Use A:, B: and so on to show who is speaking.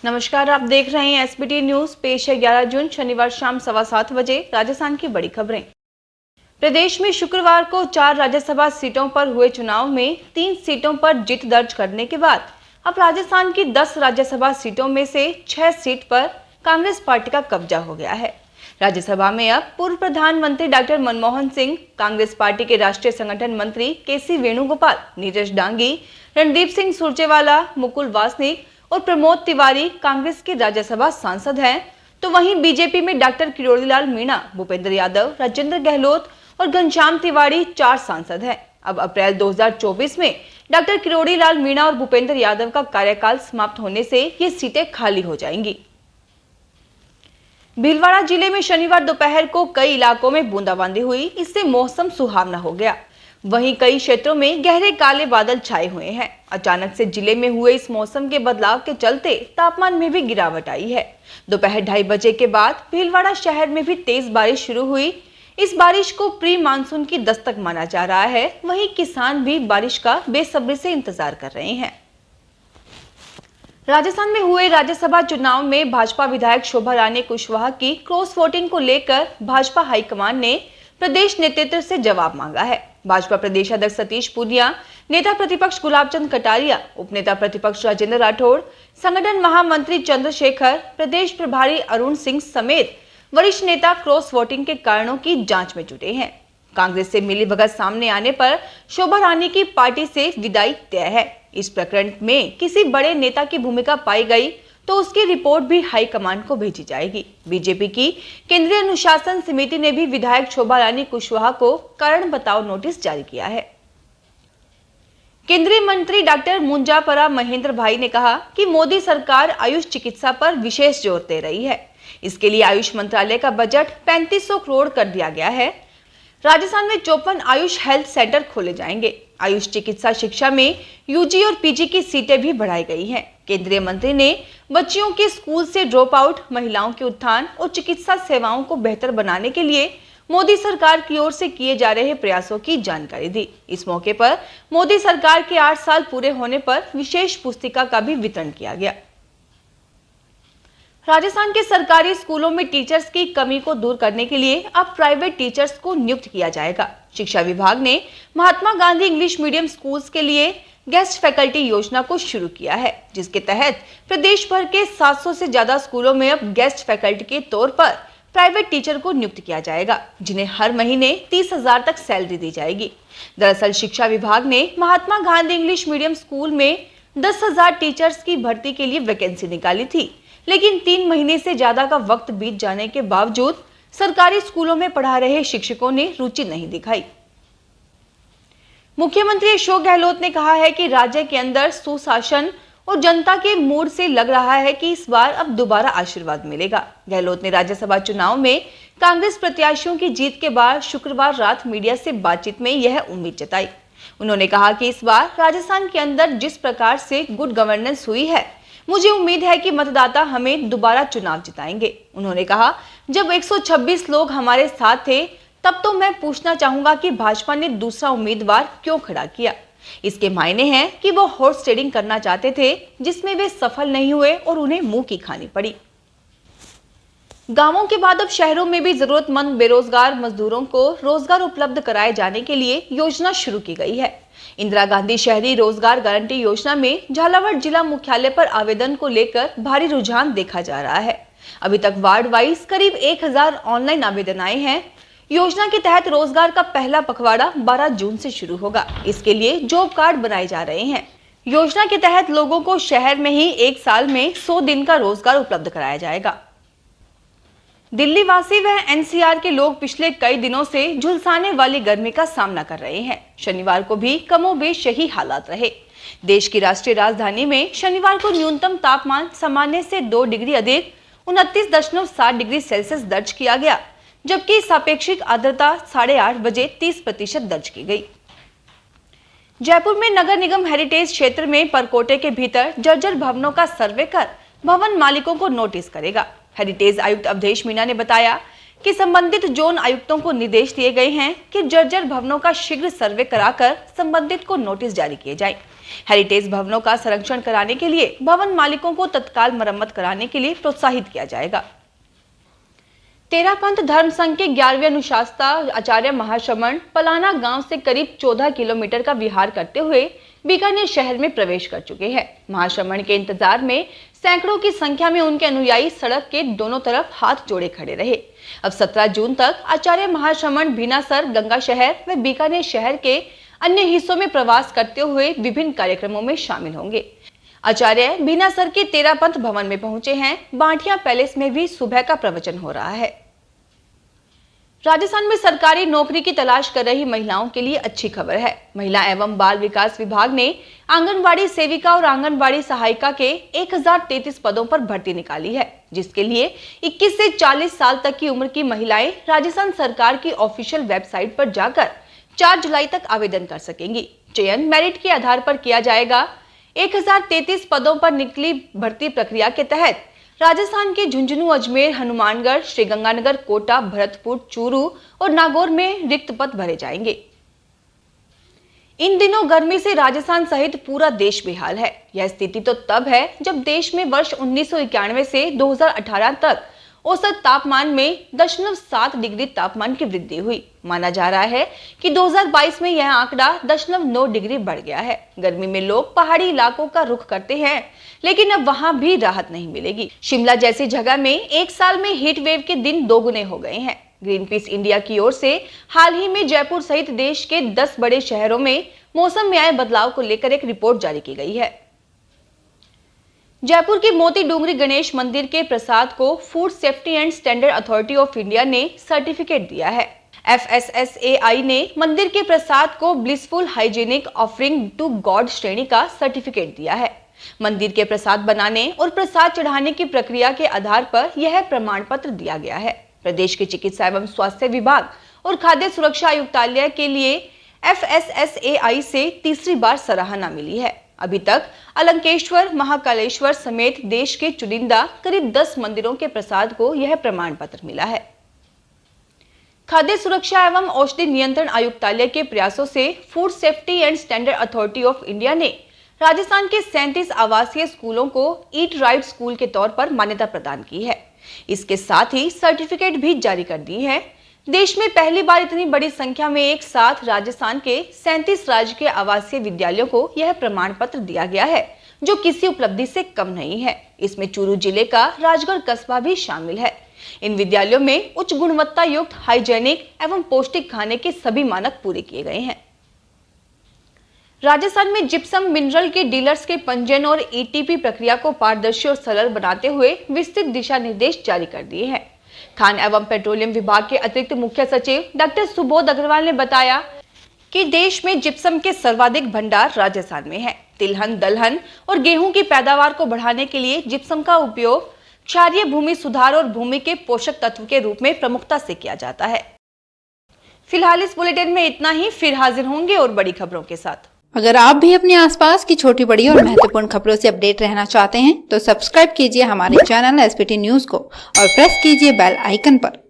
A: नमस्कार, आप देख रहे हैं एसबीटी न्यूज। पेश है 11 जून शनिवार शाम 7:15 बजे राजस्थान की बड़ी खबरें। प्रदेश में शुक्रवार को 4 राज्यसभा सीटों पर हुए चुनाव में 3 सीटों पर जीत दर्ज करने के बाद अब राजस्थान की 10 राज्यसभा सीटों में से 6 सीट पर कांग्रेस पार्टी का कब्जा हो गया है। राज्यसभा में अब पूर्व प्रधानमंत्री डॉक्टर मनमोहन सिंह, कांग्रेस पार्टी के राष्ट्रीय संगठन मंत्री केसी वेणुगोपाल, नीरज डांगी, रणदीप सिंह सुरजेवाला, मुकुल वासनिक और प्रमोद तिवारी कांग्रेस के राज्यसभा सांसद हैं, तो वहीं बीजेपी में डॉक्टर किरोड़ीलाल मीणा, भूपेंद्र यादव, राजेंद्र गहलोत और घनश्याम तिवारी 4 सांसद हैं। अब अप्रैल 2024 में डॉक्टर किरोड़ीलाल मीणा और भूपेंद्र यादव का कार्यकाल समाप्त होने से ये सीटें खाली हो जाएंगी। भीलवाड़ा जिले में शनिवार दोपहर को कई इलाकों में बूंदाबांदी हुई, इससे मौसम सुहावना हो गया। वहीं कई क्षेत्रों में गहरे काले बादल छाए हुए हैं। अचानक से जिले में हुए इस मौसम के बदलाव के चलते तापमान में भी गिरावट आई है। दोपहर 2:30 बजे के बाद भीलवाड़ा शहर में भी तेज बारिश शुरू हुई। इस बारिश को प्री मानसून की दस्तक माना जा रहा है। वहीं किसान भी बारिश का बेसब्री से इंतजार कर रहे हैं। राजस्थान में हुए राज्यसभा चुनाव में भाजपा विधायक शोभा रानी कुशवाहा की क्रॉस वोटिंग को लेकर भाजपा हाईकमान ने प्रदेश नेतृत्व से जवाब मांगा है। भाजपा प्रदेश अध्यक्ष सतीश पूनिया, नेता प्रतिपक्ष गुलाब चंद कटारिया, उपनेता प्रतिपक्ष राजेंद्र राठौड़, संगठन महामंत्री चंद्रशेखर, प्रदेश प्रभारी अरुण सिंह समेत वरिष्ठ नेता क्रॉस वोटिंग के कारणों की जांच में जुटे हैं। कांग्रेस से मिलीभगत सामने आने पर शोभा रानी की पार्टी से विदाई तय है। इस प्रकरण में किसी बड़े नेता की भूमिका पाई गई तो उसकी रिपोर्ट भी हाईकमान को भेजी जाएगी। बीजेपी की केंद्रीय अनुशासन समिति ने भी विधायक शोभा रानी कुशवाहा को कारण बताओ नोटिस जारी किया है। केंद्रीय मंत्री डॉक्टर मुंजापरा महेंद्र भाई ने कहा कि मोदी सरकार आयुष चिकित्सा पर विशेष जोर दे रही है। इसके लिए आयुष मंत्रालय का बजट 3500 करोड़ कर दिया गया है। राजस्थान में 54 आयुष हेल्थ सेंटर खोले जाएंगे। आयुष चिकित्सा शिक्षा में यूजी और पीजी की सीटें भी बढ़ाई गई हैं। केंद्रीय मंत्री ने बच्चियों के स्कूल से ड्रॉप आउट, महिलाओं के उत्थान और चिकित्सा सेवाओं को बेहतर बनाने के लिए मोदी सरकार की ओर से किए जा रहे प्रयासों की जानकारी दी। इस मौके पर मोदी सरकार के 8 साल पूरे होने पर विशेष पुस्तिका का भी वितरण किया गया। राजस्थान के सरकारी स्कूलों में टीचर्स की कमी को दूर करने के लिए अब प्राइवेट टीचर्स को नियुक्त किया जाएगा। शिक्षा विभाग ने Mahatma Gandhi English medium schools के लिए गेस्ट फैकल्टी योजना को शुरू किया है, जिसके तहत प्रदेश भर के 700 से ज्यादा स्कूलों में अब गेस्ट फैकल्टी के तौर पर प्राइवेट टीचर को नियुक्त किया जाएगा, जिन्हें हर महीने 30,000 तक सैलरी दी जाएगी। दरअसल शिक्षा विभाग ने Mahatma Gandhi English medium school में 10,000 टीचर्स की भर्ती के लिए वैकेंसी निकाली थी, लेकिन 3 महीने से ज्यादा का वक्त बीत जाने के बावजूद सरकारी स्कूलों में पढ़ा रहे शिक्षकों ने रुचि नहीं दिखाई। मुख्यमंत्री अशोक गहलोत ने कहा है कि राज्य के अंदर सुशासन और जनता के मूड से लग रहा है कि इस बार अब दोबारा आशीर्वाद मिलेगा। गहलोत ने राज्यसभा चुनाव में कांग्रेस प्रत्याशियों की जीत के बाद शुक्रवार रात मीडिया से बातचीत में यह उम्मीद जताई। उन्होंने कहा कि इस बार राजस्थान के अंदर जिस प्रकार से गुड गवर्नेंस हुई है, मुझे उम्मीद है कि मतदाता हमें दोबारा चुनाव जिताएंगे। उन्होंने कहा, जब 126 लोग हमारे साथ थे तब तो मैं पूछना चाहूंगा कि भाजपा ने दूसरा उम्मीदवार क्यों खड़ा किया। इसके मायने हैं कि वो हॉर्स ट्रेडिंग करना चाहते थे, जिसमें वे सफल नहीं हुए और उन्हें मुंह की खानी पड़ी। गांवों के बाद अब शहरों में भी जरूरतमंद बेरोजगार मजदूरों को रोजगार उपलब्ध कराए जाने के लिए योजना शुरू की गई है। इंदिरा गांधी शहरी रोजगार गारंटी योजना में झालावाड़ जिला मुख्यालय पर आवेदन को लेकर भारी रुझान देखा जा रहा है। अभी तक वार्ड वाइज करीब 1000 ऑनलाइन आवेदन आए हैं। योजना के तहत रोजगार का पहला पखवाड़ा 12 जून से शुरू होगा। इसके लिए जॉब कार्ड बनाए जा रहे हैं। योजना के तहत लोगों को शहर में ही 1 साल में 100 दिन का रोजगार उपलब्ध कराया जाएगा। दिल्ली वासी व एनसीआर के लोग पिछले कई दिनों से झुलसाने वाली गर्मी का सामना कर रहे हैं। शनिवार को भी कमोबेश यही हालात रहे। देश की राष्ट्रीय राजधानी में शनिवार को न्यूनतम तापमान सामान्य से 2 डिग्री अधिक 29.7 डिग्री सेल्सियस दर्ज किया गया, जबकि सापेक्षिक आर्द्रता 8:30 बजे 30% दर्ज की गई। जयपुर में नगर निगम हेरिटेज क्षेत्र में परकोटे के भीतर जर्जर भवनों का सर्वे कर भवन मालिकों को नोटिस करेगा। हेरिटेज आयुक्त अवधेश मीणा ने बताया कि संबंधित जोन आयुक्तों को निर्देश दिए गए हैं कि जर्जर भवनों का शीघ्र सर्वे कराकर संबंधित को नोटिस जारी किए जाए। हेरिटेज भवनों का संरक्षण कराने के लिए भवन मालिकों को तत्काल मरम्मत कराने के लिए प्रोत्साहित किया जाएगा। तेरापंथ धर्म संघ के 11वें अनुशासता आचार्य महाश्रमण पलाना गांव से करीब 14 किलोमीटर का विहार करते हुए बीकानेर शहर में प्रवेश कर चुके हैं। महाश्रमण के इंतजार में सैकड़ों की संख्या में उनके अनुयायी सड़क के दोनों तरफ हाथ जोड़े खड़े रहे। अब 17 जून तक आचार्य महाश्रमण भीनासर, गंगा शहर व बीकानेर शहर के अन्य हिस्सों में प्रवास करते हुए विभिन्न कार्यक्रमों में शामिल होंगे। आचार्य भीनासर के तेरापंथ भवन में पहुंचे हैं। बांटिया पैलेस में भी सुबह का प्रवचन हो रहा है। राजस्थान में सरकारी नौकरी की तलाश कर रही महिलाओं के लिए अच्छी खबर है। महिला एवं बाल विकास विभाग ने आंगनबाड़ी सेविका और आंगनबाड़ी सहायिका के 1033 पदों पर भर्ती निकाली है, जिसके लिए 21 से 40 साल तक की उम्र की महिलाएं राजस्थान सरकार की ऑफिशियल वेबसाइट पर जाकर 4 जुलाई तक आवेदन कर सकेंगी। चयन मेरिट के आधार पर किया जाएगा। 1033 पदों पर निकली भर्ती प्रक्रिया के तहत राजस्थान के झुंझुनू, अजमेर, हनुमानगढ़, श्रीगंगानगर, कोटा, भरतपुर, चूरू और नागौर में रिक्त पद भरे जाएंगे। इन दिनों गर्मी से राजस्थान सहित पूरा देश बेहाल है। यह स्थिति तो तब है जब देश में वर्ष 1991 से 2018 तक औसत तापमान में 0.7 डिग्री तापमान की वृद्धि हुई। माना जा रहा है कि 2022 में यह आंकड़ा 0.9 डिग्री बढ़ गया है। गर्मी में लोग पहाड़ी इलाकों का रुख करते हैं, लेकिन अब वहां भी राहत नहीं मिलेगी। शिमला जैसी जगह में एक साल में हीट वेव के दिन 2 गुने हो गए हैं। ग्रीन पीस इंडिया की ओर से हाल ही में जयपुर सहित देश के 10 बड़े शहरों में मौसम में आए बदलाव को लेकर एक रिपोर्ट जारी की गई है। जयपुर के मोती डूंगरी गणेश मंदिर के प्रसाद को food safety and standard authority of India ने सर्टिफिकेट दिया है। FSSAI ने मंदिर के प्रसाद को blissful hygienic offering to god श्रेणी का सर्टिफिकेट दिया है। मंदिर के प्रसाद बनाने और प्रसाद चढ़ाने की प्रक्रिया के आधार पर यह प्रमाण पत्र दिया गया है। प्रदेश के चिकित्सा एवं स्वास्थ्य विभाग और खाद्य सुरक्षा आयुक्तालय के लिए FSSAI से तीसरी बार सराहना मिली है। अभी तक अलंकेश्वर, महाकालेश्वर समेत देश के चुनिंदा करीब 10 मंदिरों के प्रसाद को यह प्रमाण पत्र मिला है। खाद्य सुरक्षा एवं औषधि नियंत्रण आयुक्तालय के प्रयासों से food safety and standard authority of India ने राजस्थान के 37 आवासीय स्कूलों को ईट राइट स्कूल के तौर पर मान्यता प्रदान की है। इसके साथ ही सर्टिफिकेट भी जारी कर दी है। देश में पहली बार इतनी बड़ी संख्या में एक साथ राजस्थान के 37 राज्य के आवासीय विद्यालयों को यह प्रमाण पत्र दिया गया है, जो किसी उपलब्धि से कम नहीं है। इसमें चूरू जिले का राजगढ़ कस्बा भी शामिल है। इन विद्यालयों में उच्च गुणवत्ता युक्त हाइजेनिक एवं पौष्टिक खाने के सभी मानक पूरे किए गए हैं। राजस्थान में जिप्सम मिनरल के डीलर्स के पंजीयन और ETP प्रक्रिया को पारदर्शी और सरल बनाते हुए विस्तृत दिशा निर्देश जारी कर दिए हैं। खान एवं पेट्रोलियम विभाग के अतिरिक्त मुख्य सचिव डॉक्टर सुबोध अग्रवाल ने बताया कि देश में जिप्सम के सर्वाधिक भंडार राजस्थान में है। तिलहन, दलहन और गेहूं की पैदावार को बढ़ाने के लिए जिप्सम का उपयोग क्षारीय भूमि सुधार और भूमि के पोषक तत्व के रूप में प्रमुखता से किया जाता है। फिलहाल इस बुलेटिन में इतना ही। फिर हाजिर होंगे और बड़ी खबरों के साथ।
B: अगर आप भी अपने आसपास की छोटी बड़ी और महत्वपूर्ण खबरों से अपडेट रहना चाहते हैं तो सब्सक्राइब कीजिए हमारे चैनल SPT न्यूज को और प्रेस कीजिए बेल आइकन पर।